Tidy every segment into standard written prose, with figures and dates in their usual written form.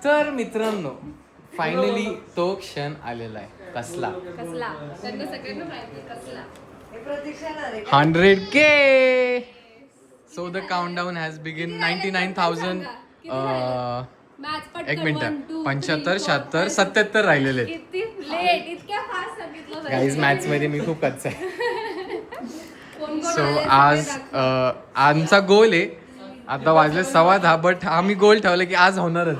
तर मित्रांनो फायनली तो क्षण आलेला आहे. कसला? त्यांना सगळ्यांना माहिती कसला. 100K. So the countdown has begin. 99,000 एक मिनिट 75 76 77 राहिलेले. किती लेट इतक्या फास्ट सांगितलं गाईज मॅथ्स मध्ये मी खूप कच्चा आहे. सो आले आज आमचा गोल आहे. आता वाजले 10:15 बट आम्ही गोल ठेवला की आज होणारच.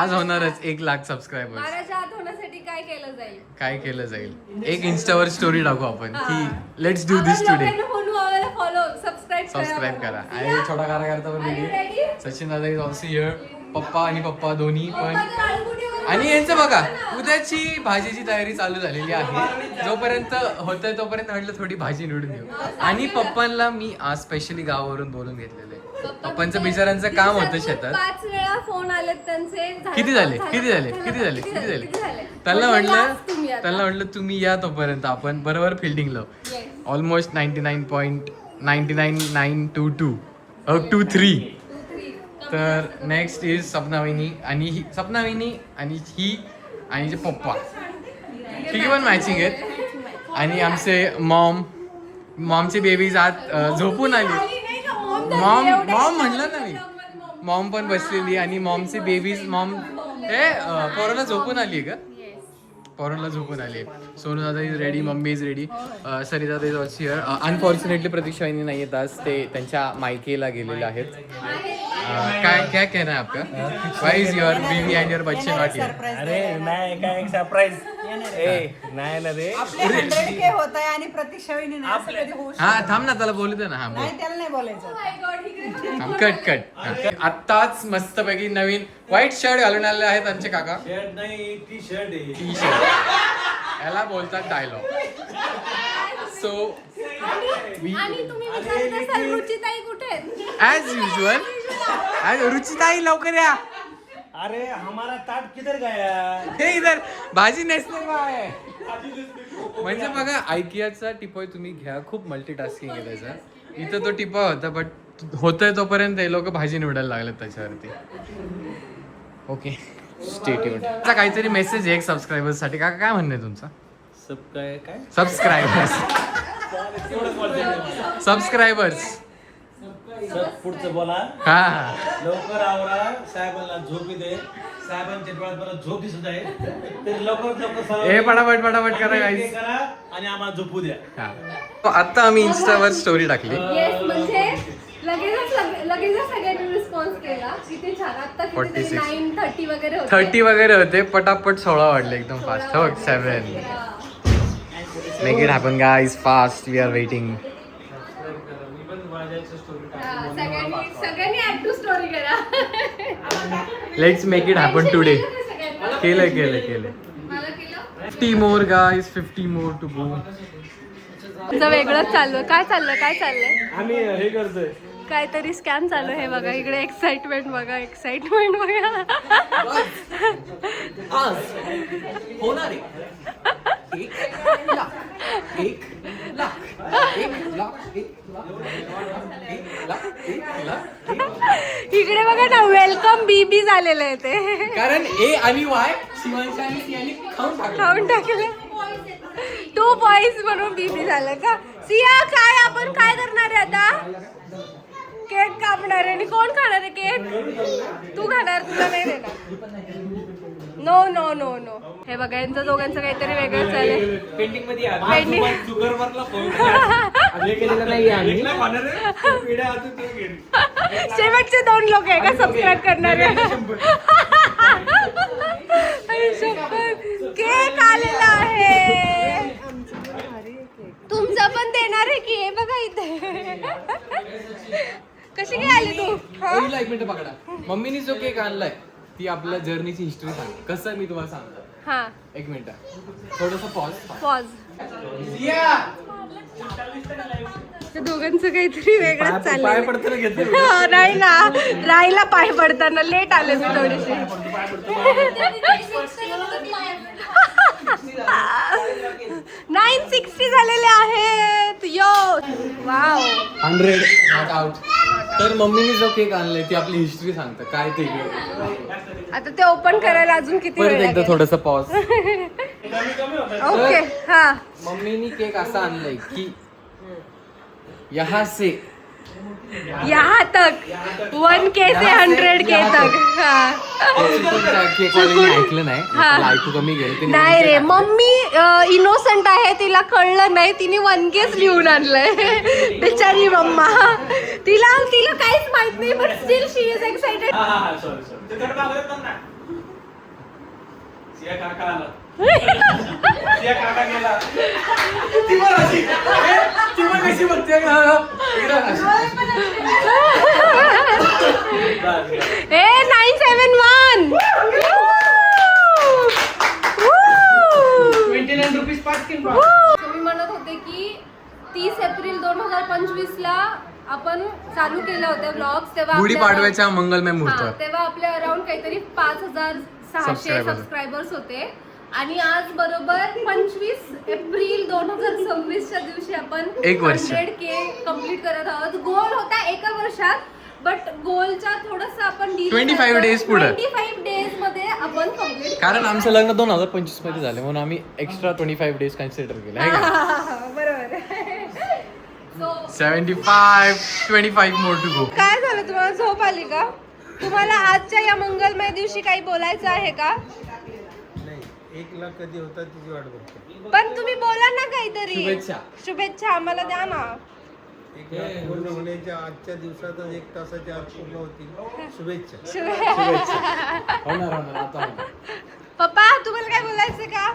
आज होणारच 1 लाख सबस्क्रायबर्स. बाराच्या आत होण्यासाठी काय केलं जाईल? काय केलं जाईल? एक इंस्टावर स्टोरी टाकू आपण की let's do this today. Follow subscribe करा. आणि छोटा कार्यकर्ता पण रेडी. सचिन दादा इज ऑल्सो हिअर. पप्पा आणि पप्पा दोन्ही पण. आणि यांचं बघा उद्याची भाजीची तयारी चालू झालेली आहे. जोपर्यंत होतंय तोपर्यंत म्हटलं थोडी भाजी निवडून घेऊ. आणि पप्पांना मी आज स्पेशली गावावरून बोलून घेतलेलं आहे. पप्पांचं बिचारांचं काम होतं शेतात. 5 वेळा फोन आले त्यांचे. किती झाले त्यांना म्हटलं तुम्ही या तोपर्यंत आपण बरोबर फिल्डिंग लावू. ऑलमोस्ट 99.99922 तर नेक्स्ट इज सपनाविनी आणि ही आणि जे पप्पा ठीक पण मॅचिंग आहेत. आणि आमचे मॉमचे बेबीज आज झोपून आली. मॉम म्हणलं ना मी. मॉम पण बसलेली आणि मॉमचे बेबीज पोराला झोपून आली का? पोराला झोपून आली. सोनू दादा is ready, mummy is ready, Sarita दादा इज ऑल्सो हिअर. अनफॉर्च्युनेटली प्रतीक्षा वहिनी नाही आहेत आज. ते त्यांच्या मायकेला गेलेले आहेत. क्या कहना है आपका? व्हाई is your baby end your बच्चे नॉट हियर? अरे नाही काय सरप्राईज नाही ना रे. 100K होत आहे आणि प्रतीक्षा वहिनी नाही असं कधी होऊ शकत हा थांब ना त्याला बोलू दे ना. हा बोल. नाही, त्याला नाही बोलायचं. कट. आत्ताच मस्तपैकी नवीन व्हाईट शर्ट घालून आलेले आहेत आमचे काका. शर्ट नाही टी शर्ट आहे. टी शर्ट याला बोलतात डायलॉग. सो आणि तुम्ही विचारत असाल रुचिताई कुठे आहेत? ॲज युजल रुचिताई लवकर या. अरे हमारा ताट किधर गया? हे इधर भाजी नेसले आहे. म्हणजे बघा आयकियाचा टिपॉय तुम्ही घ्या. खूप मल्टीटास्किंग आहे त्याचा. इथं तो टिपॉय होता बट होतंय तोपर्यंत हे लोक भाजी निवडायला लागलेत त्याच्यावरती. Okay stay tuned. काहीतरी मेसेज आहे एक सबस्क्रायबर्ससाठी. काका काय म्हणणं आहे तुमचं? काय सबस्क्रायबर्स पुढचं बोला. हा लवकर आवरा. साहेबांना झोपी दे. साहेबांच्या डोळ्यात मला झोप दिसत आहे. ते लवकर हे पटापट करा गाईस. करा आणि आम्हाला झोपू द्या. हा आता आम्ही इंस्टावर स्टोरी टाकली. येस म्हणजे लगेच सगळ्यांनी रिस्पॉन्स केला. किती छान. आता 9:30 वगैरे होते. 30 वगैरे होते. पटापट 16 वाढले एकदम फास्ट. हो 7. Make it happen guys fast. We are waiting. सगळ्यांनी ऍड टू स्टोरी करा. Let's make it happen today. केलं मला केलं. 50 more guys, 50 more to go. तुझं वेगळंच चालू. काय चाललंय? आम्ही हे करतोय. काहीतरी स्कॅम चालू आहे बघा. इकडे एक्साइटमेंट बघा. होणार इकडे बघा ना वेलकम बीबी झालेलं आहे ते. कारण ए आणि वाय शिवांशी आणि सियानी खाऊन टाकलं. 2 boys म्हणून बीबी झालं का? सिया काय आपण काय करणार आहे आता? केक कापणार आहे. आणि कोण खाणार आहे केक? तू खाणार. तुला नाही देणार. नो. हे बघा यांचं दोघांचं काहीतरी वेगळं चालेल. पेंटिंग मध्ये शेवटचे 2 लोक आहे का सबस्क्राईब करणारे? केक आलेला आहे. तुमचं पण देणार आहे की? हे बघा इथे. कशी काय आली तू? एक मिनिट पकडा. मम्मीनी जो केक आणलाय ती आपल्या जर्नीची हिस्ट्री सांग. कसं मी तुम्हाला सांगतो. हा एक मिनिट थोडस पॉज. दोघांचं काहीतरी वेगळंच चाललंय. नाही ना राईला पाय पडताना लेट आले मी थोडीशी. 960 झालेले आहेत. यो वाव 100 नॉट आउट. तर मम्मीने जो केक आणलाय ती आपली हिस्ट्री सांगतं काय ते. आता ते ओपन करायला अजून किती परत वेळ एकदा लागेल? थोडस पॉज. ओके हा मम्मीनी केक असा आणलाय की यहाँ से यहाँ तक 1K से 100K तक हा. केक वाल्याने ऐकलं नाही, हा. त्याला ऐकू कमी गेलं. त्याने नाही रे मम्मी इनोसंट आहे, तिला कळलं नाही, तिने 1Kच लिहून आणलंय. बिचारी मम्मा, तिला काहीच माहित नाही, but still she is excited. Siya काका आला. सिया काका गेला. ती पण अशी. ती पण कशी बघते का? ए 971 29 रुपीज पाटकिन पा. मी म्हणत होते की 30 एप्रिल 2025 ला आपण चालू केलं होतं ब्लॉग्स, तेव्हा गुढीपाडव्याच्या मंगलमय हा, मुहूर्त. तेव्हा आपले अराउंड काहीतरी 5600 सबस्क्रायबर्स होते. आणि आज बरोबर 25 एप्रिल 2026च्या दिवशी आपण एक वर्ष. 100K कम्प्लीट करत आहोत. गोल होता एका वर्षात, बट गोलच्या थोडस आपण 25 days पुढं. 25 डेज मध्ये आपण कम्प्लीट. कारण आमचं लग्न 2025 मध्ये झालं म्हणून आम्ही एक्स्ट्रा 25 डेज कन्सिडर केले आहे का? बरोबर. So, 75 25 more to go. काय झालं, तुम्हाला झोप आली का? तुम्हाला आजच्या या मंगलमय दिवशी काही बोलायचं आहे का? एक लाख कधी होता तिची वाट बघतो. पण तुम्ही बोला ना काहीतरी. शुभेच्छा. शुभेच्छा आम्हाला द्या ना. एक लाख पूर्ण होण्याच्या आजच्या दिवसातच 1 तासाच्या आत पूर्ण होतील. शुभेच्छा. होणार आता होणार. पप्पा तुम्हाला काय बोलायचं का?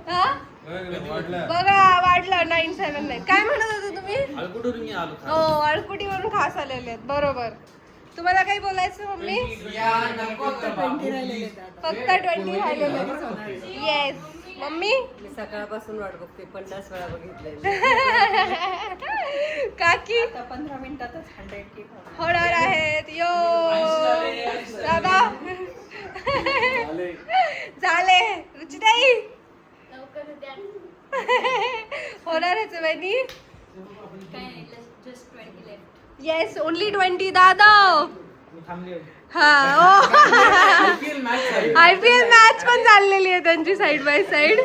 हा? बघा वाढलं 979. काय म्हणत होता तुम्ही? हो, अळकुटीवरून खास आलेले आहेत. बरोबर. तुम्हाला काही बोलायचं मम्मी? फक्त 20 राहिलेले. Yes mummy. सकाळपासून वाट बघते, 50 वेळा बघितले. काकी 15 मिनिटातच 100K होणार आहेत. यो दादा झाले. रुचिताई होणार आहे बहिणी. येस ओनली 20 दादा. हा IPL मॅच पण चाललेली आहे त्यांची साइड बाय साइड.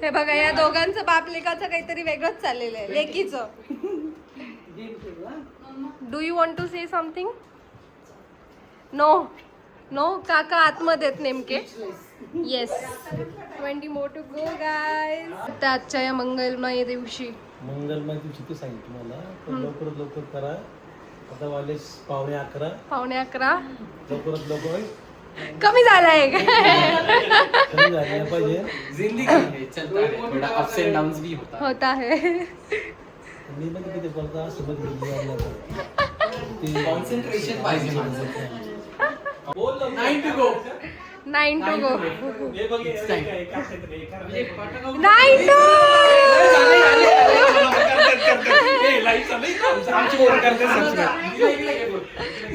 हे बघा या दोघांचं बापलेकाचं काहीतरी वेगळंच चाललेलं आहे. लेकीचं. Do you want to say something? No no काका आतमध्ये आहेत नेमके. Yes 20 more to go guys. आता आजच्या या मंगलमय दिवशी मंगलमय दिवशी ते सांगितलं तुम्हाला, तर लवकरात लवकर करा. आता वाले 11:15. 11:15 लवकरात लवकर कमी झालाय. कमी झाली पाहिजे. जिंदगी में चलता है, थोड़ा अप्स एंड डाउन्स भी होता है. होता है. मी पण किती बोलता सोबत घेऊन कॉन्सन्ट्रेशन पाहिजे माणसाचं. 9 to go. 9 to go. It's time. 9 to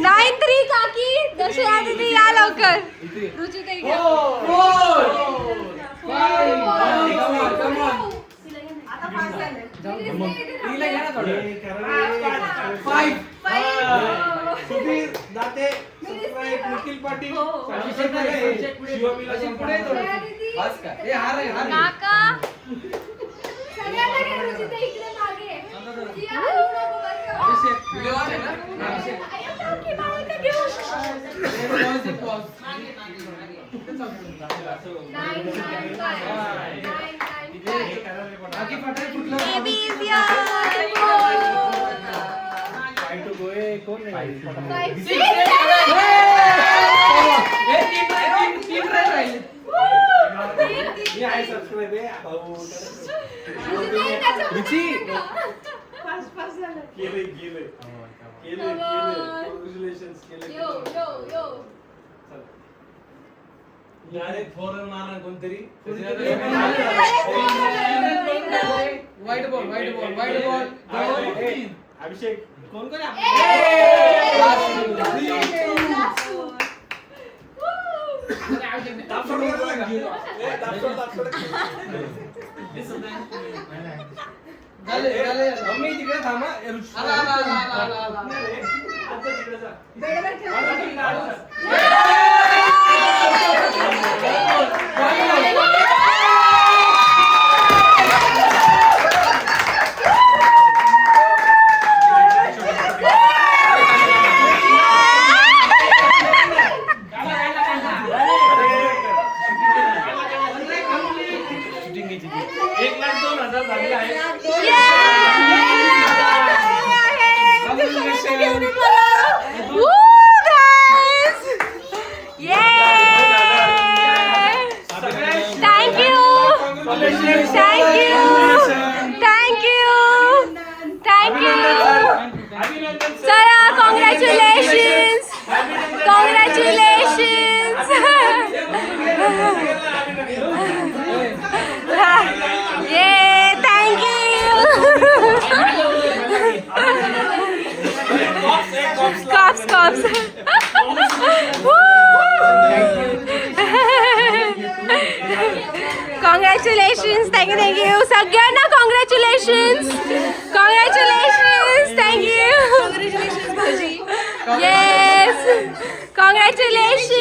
9-3 काकी. दशया दीदी या लवकर. रुचिताई घ्या. काका सगळ्यांना घ्या. रुचिताई इकडे मागे. सिया, हलू नको बरं का? की बाळाला घेऊ. 9. Baby is here. कोण नाही. 5, 6, 7. मी आहे सबस्क्राइब आहे. फॉरन मारा कोणतरी. वाईट बॉल. अभिषेक कोण कोण मम्मी तिकडे थांबा. बेडवर ठेवा. कॉंग्रॅच्युलेशन्स. थँक्यू थँक्यू सगळ्यांना. Congratulations. Congratulations. Thank you. Yes congratulations.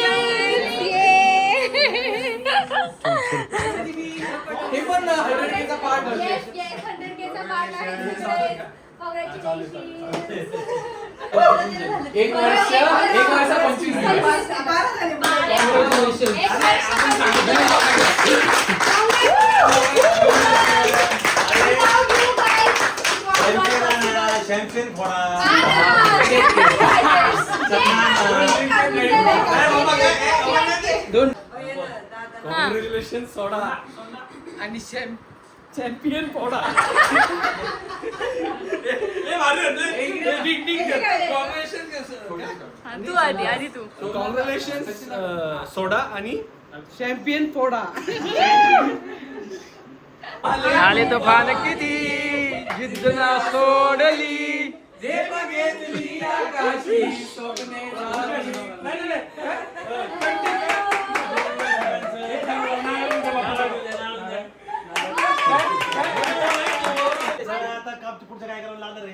एक वर्ष 25 दिवस. शॅम्पेन फोडा. कॉंग्रॅच्युलेशन सोडा आणि चॅम्पियन फोडा. तू आधी तू. कॉंग्रॅच्युलेशन सोडा आणि चॅम्पियन फोडा. आले तो फान किती जिद्द ना सोडली. जे बघितली आकाशी स्वप्ने काय करावं लागणार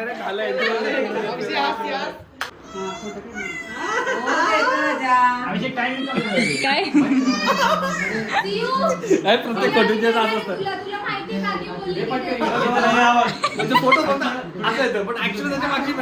आहे खायला काय प्रत्येक कॉन्टेंट जात असतात. म्हणजे फोटो असं येतं पण ऍक्च्युअली त्याच्या मागची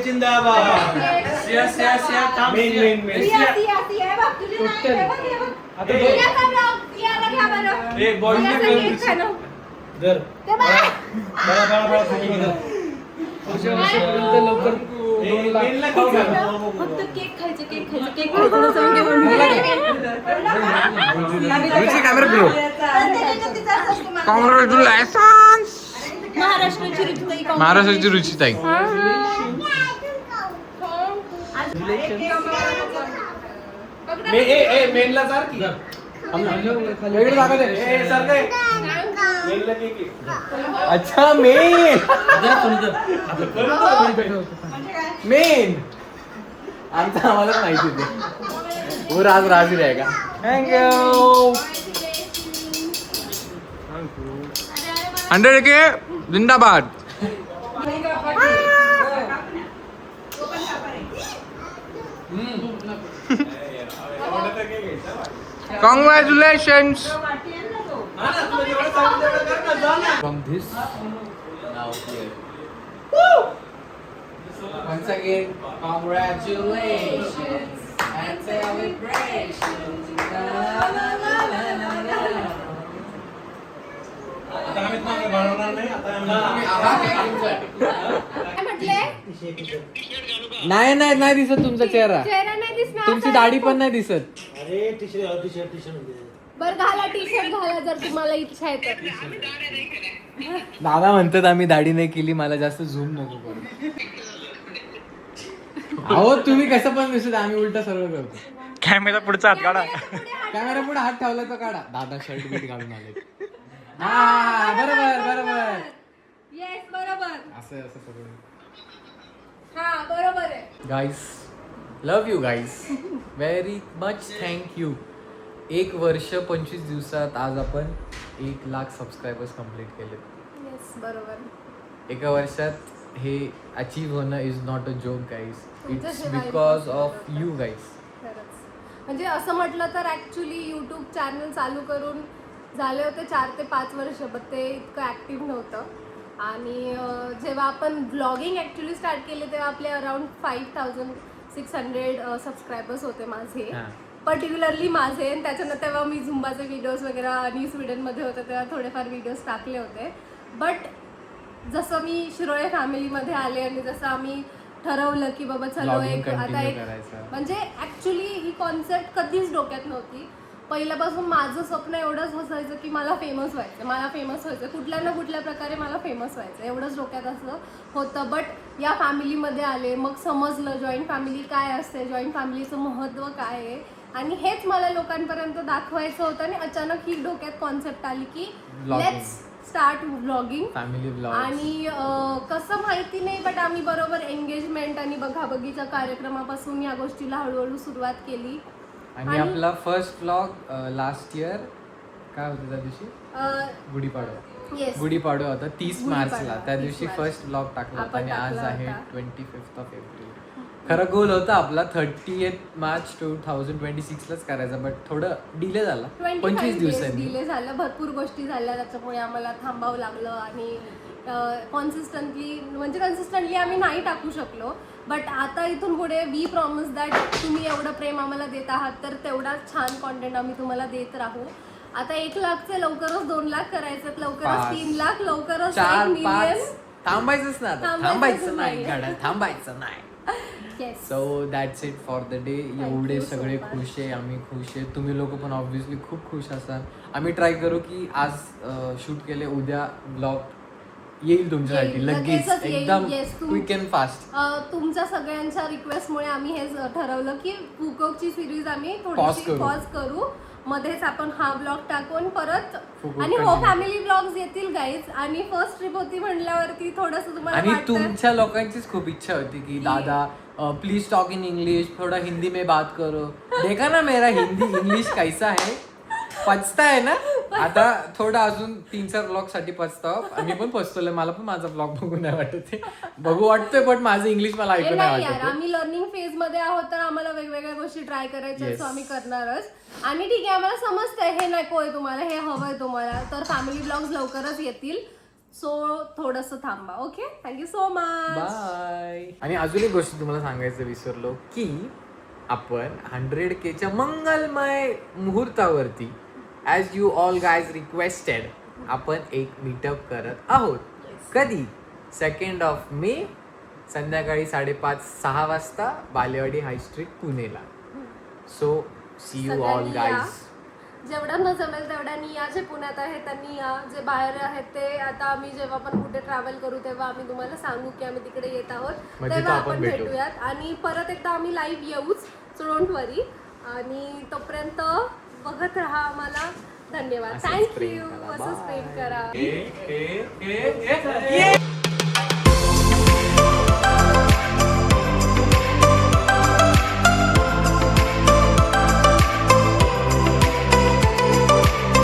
जिंदाबाद. कॉंग्रॅच्युलेशन्स. महाराष्ट्राची रुचिताई. मेनला सर की अच्छा मेन मेन आमचा आम्हाला माहिती होते. वो राज राजी रहेगा. थँक्यू. 100K जिंदाबाद. Congratulations. From this now here. Once again, congratulations and celebrations. La, la, la, la, la, la, la. नाही नाही नाही दिसत तुमचा चेहरा. चेहरा नाही दिसणार. तुमची दाढी पण नाही दिसत. अरे टी शर्ट बरं घाला टी शर्ट घाला जर तुम्हाला इच्छा आहे तर. दादा म्हणतात आम्ही दाढी नाही केली, मला जास्त झूम नको करू. अहो तुम्ही कसं पण दिसत, आम्ही उलट सर्व करतो. कॅमेरा पुढचा हात काढा. कॅमेरा पुढे हात ठेवला तो काढा. दादा शर्ट बीट घालून आले. हा बरोबर बरोबर. येस बरोबर. असं असं पकडून. हा बरोबर आहे. Guys love you guys. Very much thank you. 1 वर्ष 25 दिवसात आज आपण 1,00,000 सबस्क्रायबर्स कम्प्लीट केले. येस बरोबर. एका वर्षात हे अचीव होणं is not a joke guys. It's तुमच्याशिवाय बिकॉज impossible ऑफ होतं. You guys. खरंच. म्हणजे असं म्हटलं तर ॲक्च्युली यूट्यूब चॅनल चालू करून झाले होते 4 ते 5 वर्ष, पण ते इतकं ॲक्टिव्ह नव्हतं. आणि जेव्हा आपण ब्लॉगिंग ॲक्च्युली स्टार्ट केले तेव्हा आपले अराउंड 5,600 सबस्क्रायबर्स होते माझे, हां. पर्टिक्युलरली माझे. आणि त्याच्यानंतर तेव्हा मी झुंबाचे व्हिडिओज वगैरे आणि स्वीडनमध्ये होते तेव्हा थोडेफार व्हिडिओज टाकले होते. बट जसं मी शिरोळे फॅमिलीमध्ये आले आणि जसं आम्ही ठरवलं की बाबा चलो Vlogging एक आता continue एक करायचं. म्हणजे ॲक्च्युली ही कॉन्सेप्ट कधीच डोक्यात नव्हती. पहिल्यापासून माझं स्वप्न एवढंच असायचं की मला फेमस व्हायचं, कुठल्या ना कुठल्या प्रकारे मला फेमस व्हायचं, एवढंच डोक्यात असं होतं. बट या फॅमिलीमध्ये आले, मग समजलं जॉईंट फॅमिली काय असते, जॉईंट फॅमिलीचं महत्त्व काय आहे, आणि हेच मला लोकांपर्यंत दाखवायचं होतं. आणि अचानक ही डोक्यात कॉन्सेप्ट आली की Vlogging. Let's start vlogging. Family blog. आणि कसं माहिती नाही, बट आम्ही बरोबर एंगेजमेंट आणि बघाबघीच्या कार्यक्रमापासून या गोष्टीला हळूहळू सुरुवात केली. आणि आपला फर्स्ट ब्लॉग लास्ट इयर काय होतं त्या दिवशी? गुढीपाडवा. येस गुढीपाडवा होता 30 गुढीपाडवा, मार्चला. त्या 30 दिवशी मार्च. फर्स्ट ब्लॉग टाकला होता. आपण आणि आज टाकला आहे होता. 25 ऑफ एप्रिल. खरं गोल होता आपला 30 मार्च 2026लाच करायचा, बट थोडं डिले झाला 25 दिवसांनी. डिले झालं, भरपूर गोष्टी झाल्या त्याच्यामुळे आम्हाला थांबावं लागलं. आणि कन्सिस्टंटली आम्ही नाही टाकू शकलो. बट आता इथून पुढे वी प्रॉमिस दॅट तुम्ही एवढं प्रेम आम्हाला देत आहात तर तेवढा छान कॉन्टेंट आम्ही तुम्हाला देत राहू. आता 1,00,000चे लवकरच 2,00,000 करायचे, लवकरच 5, 3,00,000, लवकरच 4, 1 5 मिलियन. थांबायचंच ना. थांबायचं नाही गाड्या, थांबायचं नाही. Yes. So that's it for the day. एवढे you so सगळे much. खुश आहे, आम्ही खुश आहे, तुम्ही लोक पण ऑब्व्हियसली खूप खुश असाल. आम्ही ट्राय करू की आज शूट केले, उद्या ब्लॉग येईल तुमच्यासाठी येईल, लगेच, लगेचच येईल. एकदम Yes, क्विक अँड फास्ट. तुमच्या सगळ्यांच्या रिक्वेस्टमुळे आम्ही हे ठरवलं की फुकोकची सिरीज आम्ही Pause थोडीशी करू. पॉज करू, मध्येच आपण हा ब्लॉग टाकून परत. फुकोक आणि हो continue. फॅमिली ब्लॉग्स येतील गाईज. आणि फर्स्ट ट्रिप होती म्हणल्यावरती थोडंसं तुम्हाला आणि वाटतं. तुमच्या लोकांचीच खूप इच्छा होती की दादा प्लीज टॉक इन इंग्लिश, थोड़ा हिंदी में बात करो. देखा ना मेरा हिंदी इंग्लिश कैसा है, पचता है ना. आता थोडा अजून 3-4 ब्लॉग साठी पचताव. आम्ही पण पचतोय, मला पण माझा ब्लॉग बघू नाही वाटत आहे. बघू वाटतंय पण माझं इंग्लिश मला हे ऐकू नाही नाही यार, वाटत आहे. आम्ही लर्निंग फेज मध्ये आहोत तर आम्हाला वेगवेगळ्या गोष्टी ट्राय करायच्या Yes. सो आम्ही करणारच. आणि ठीक आहे, आम्हाला समजतंय हे नकोय तुम्हाला, हे हवंय तुम्हाला, तर फॅमिली ब्लॉग्स लवकरच येतील. सो थोडंसं थांबा. Okay, thank you so much. Bye. आणि अजून एक गोष्ट तुम्हाला सांगायचं विसरलो की आपण 100Kच्या मंगलमय मुहूर्तावरती as you all guys requested आपण एक मीटअप करत आहोत. कधी? 2 मे संध्याकाळी 5:30-6 वाजता बालेवाडी हाय स्ट्रीट पुणेला. सो सी यू ऑल सगळ्यांनी या. गायज. जेवढ्यांना जमेल तेवढ्यांनी या. जे पुण्यात आहेत त्यांनी या, जे बाहेर आहेत ते आता आम्ही जेव्हा पण कुठे ट्रॅव्हल करू तेव्हा आम्ही तुम्हाला सांगू की आम्ही तिकडे येत आहोत, म्हणजे तेव्हा तो आपण आपण भेटू. भेटूयात. आणि परत एकदा आम्ही लाईव्ह येऊच, सो डोंट वरी. आणि तोपर्यंत बघत राहा आम्हाला. धन्यवाद. असंच प्रेम थँक्यू. करा. असंच Bye. प्रेम करा. ए, ए, ए, ए, ए.